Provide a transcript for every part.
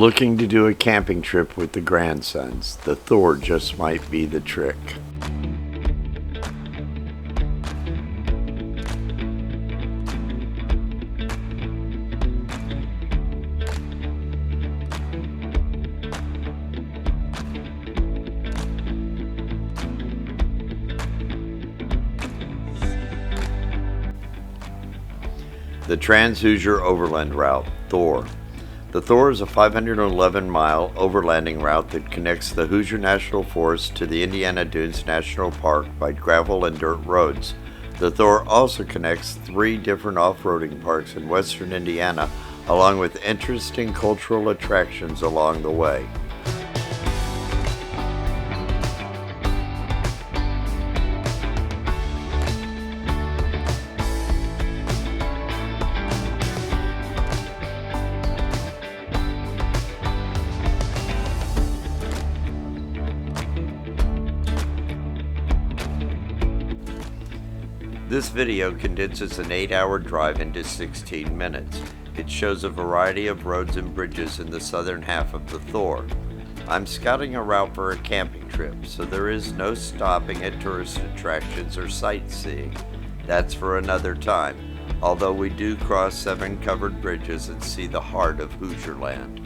Looking to do a camping trip with the grandsons, the THOR just might be the trick. The Trans Hoosier Overland Route, THOR. The THOR is a 511-mile overlanding route that connects the Hoosier National Forest to the Indiana Dunes National Park by gravel and dirt roads. The THOR also connects 3 different off-roading parks in western Indiana, along with interesting cultural attractions along the way. This video condenses an 8-hour drive into 16 minutes. It shows a variety of roads and bridges in the southern half of the THOR. I'm scouting a route for a camping trip, so there is no stopping at tourist attractions or sightseeing. That's for another time, although we do cross 7 covered bridges and see the heart of Hoosier land.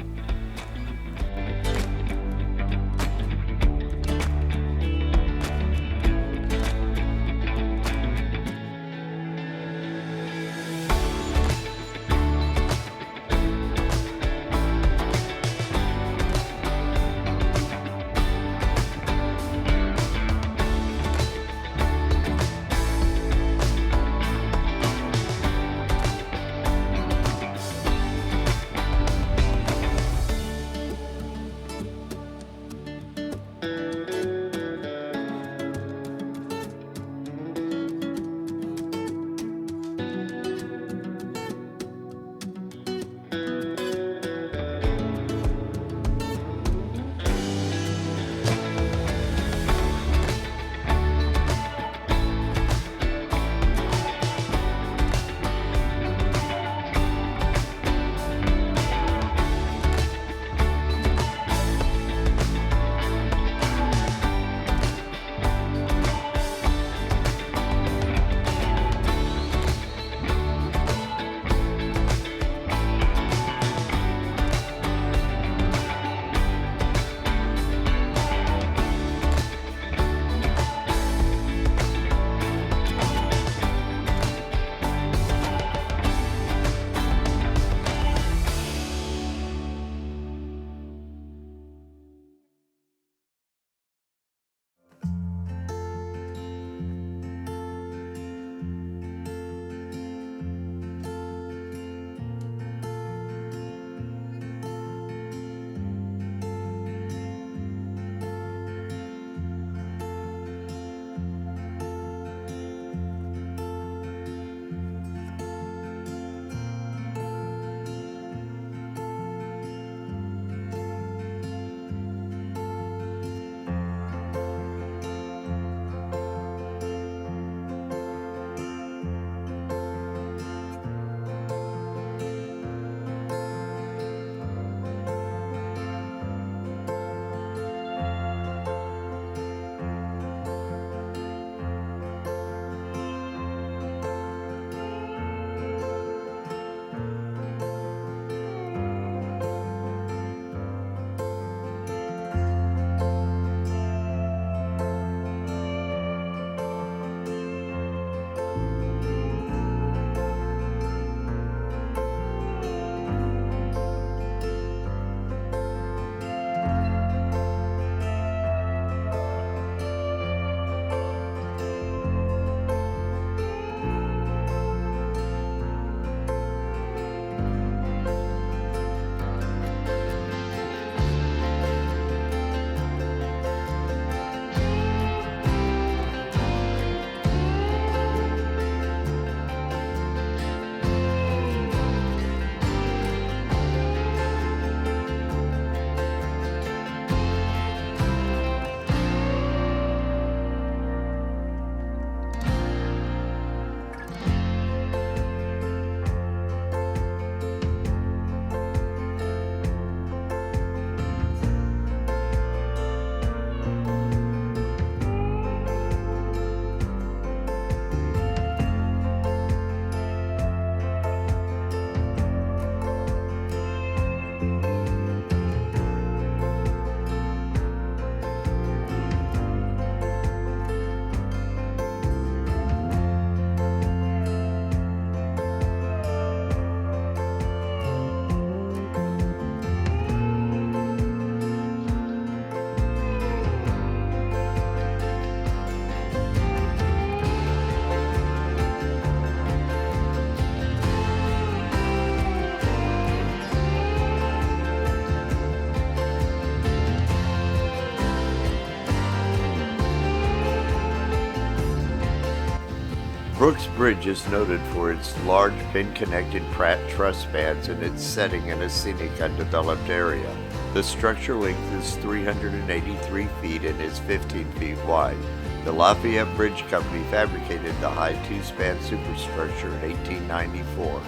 Brooks Bridge is noted for its large pin-connected Pratt truss spans and its setting in a scenic undeveloped area. The structure length is 383 feet and is 15 feet wide. The Lafayette Bridge Company fabricated the high two-span superstructure in 1894.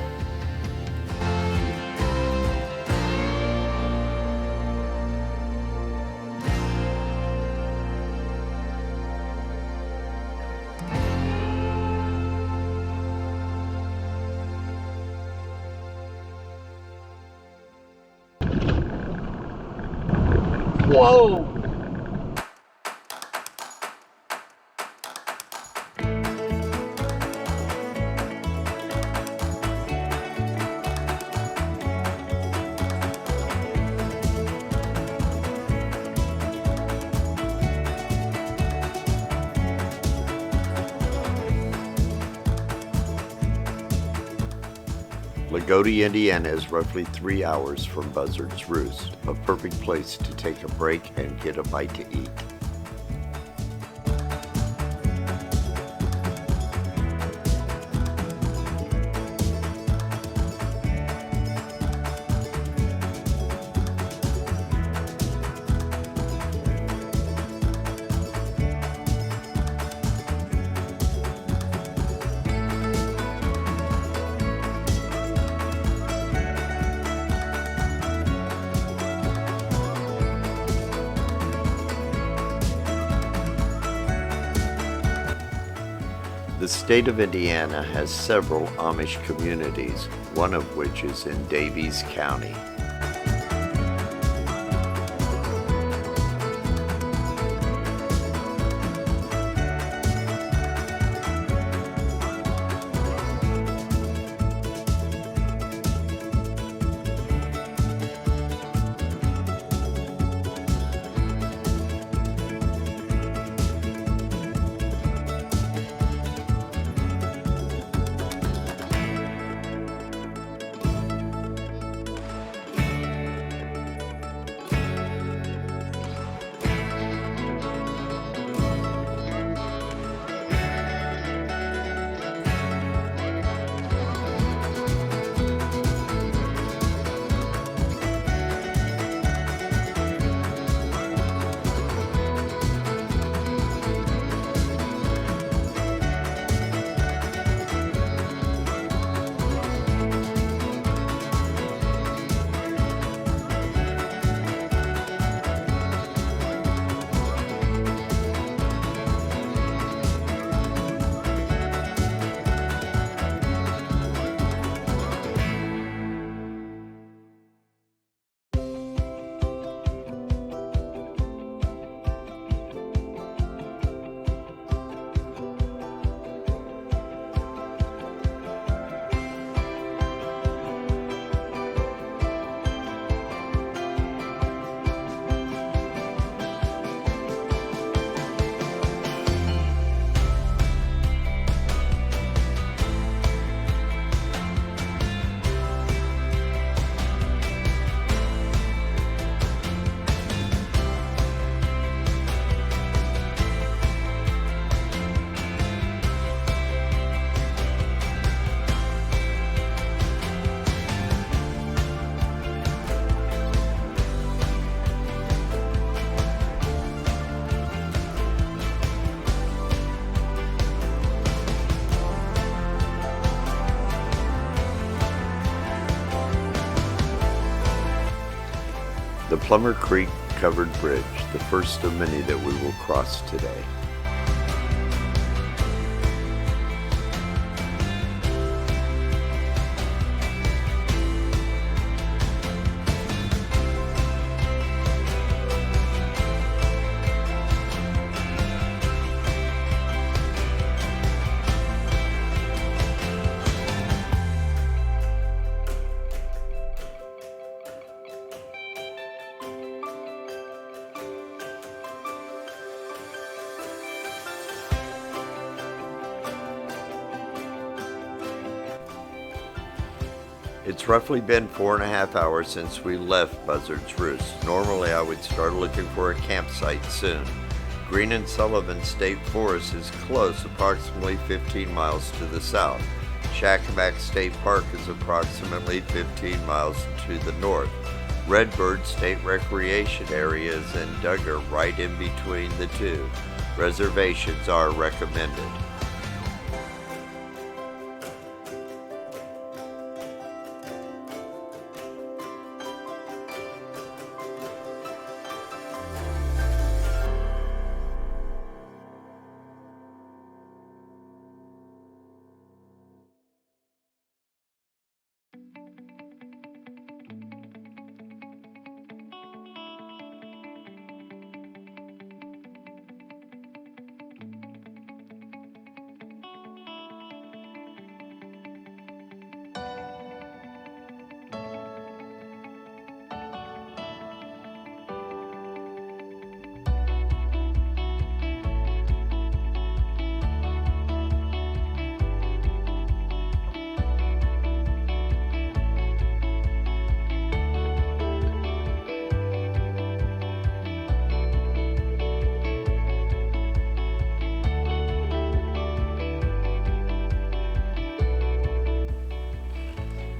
Whoa! Lagodi, Indiana is roughly 3 hours from Buzzards Roost, a perfect place to take a break and get a bite to eat. The state of Indiana has several Amish communities, one of which is in Daviess County. The Plummer Creek Covered Bridge, the first of many that we will cross today. It's roughly been 4.5 hours since we left Buzzards Roost. Normally I would start looking for a campsite soon. Green and Sullivan State Forest is close, approximately 15 miles to the south. Shakamak State Park is approximately 15 miles to the north. Redbird State Recreation Area is in Duggar, right in between the two. Reservations are recommended.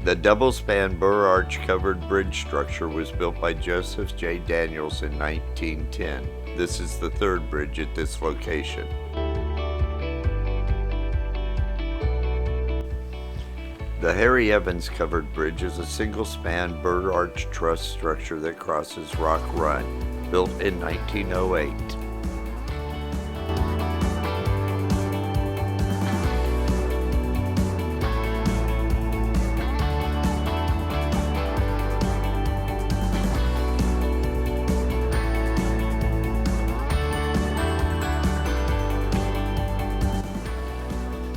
The double-span Burr Arch covered bridge structure was built by Joseph J. Daniels in 1910. This is the third bridge at this location. The Harry Evans covered bridge is a single-span Burr Arch truss structure that crosses Rock Run, built in 1908.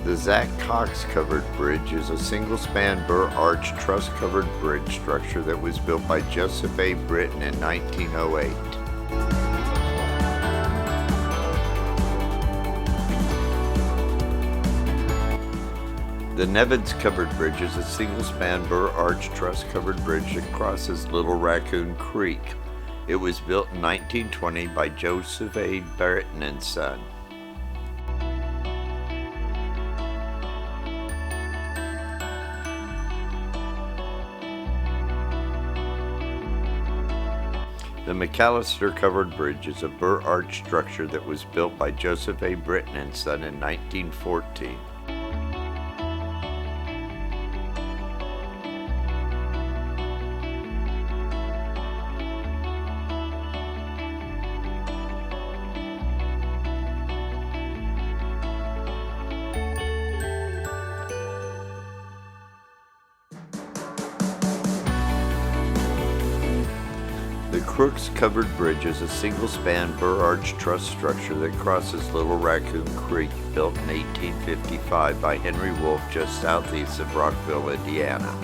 The Zach Cox covered bridge is a single-span Burr Arch truss-covered bridge structure that was built by Joseph A. Britton in 1908. The Nevins covered bridge is a single-span Burr Arch truss-covered bridge that crosses Little Raccoon Creek. It was built in 1920 by Joseph A. Britton and Son. The McAllister Covered Bridge is a Burr Arch structure that was built by Joseph A. Britton and Son in 1914. The Crooks Covered Bridge is a single-span Burr Arch truss structure that crosses Little Raccoon Creek, built in 1855 by Henry Wolfe just southeast of Rockville, Indiana.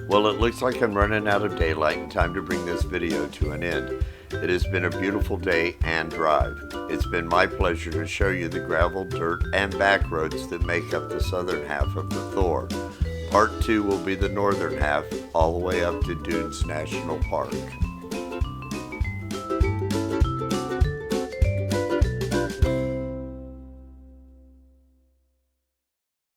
Well, it looks like I'm running out of daylight and time to bring this video to an end. It has been a beautiful day and drive. It's been my pleasure to show you the gravel, dirt, and back roads that make up the southern half of the THOR. Part 2 will be the northern half. all the way up to Dunes National Park.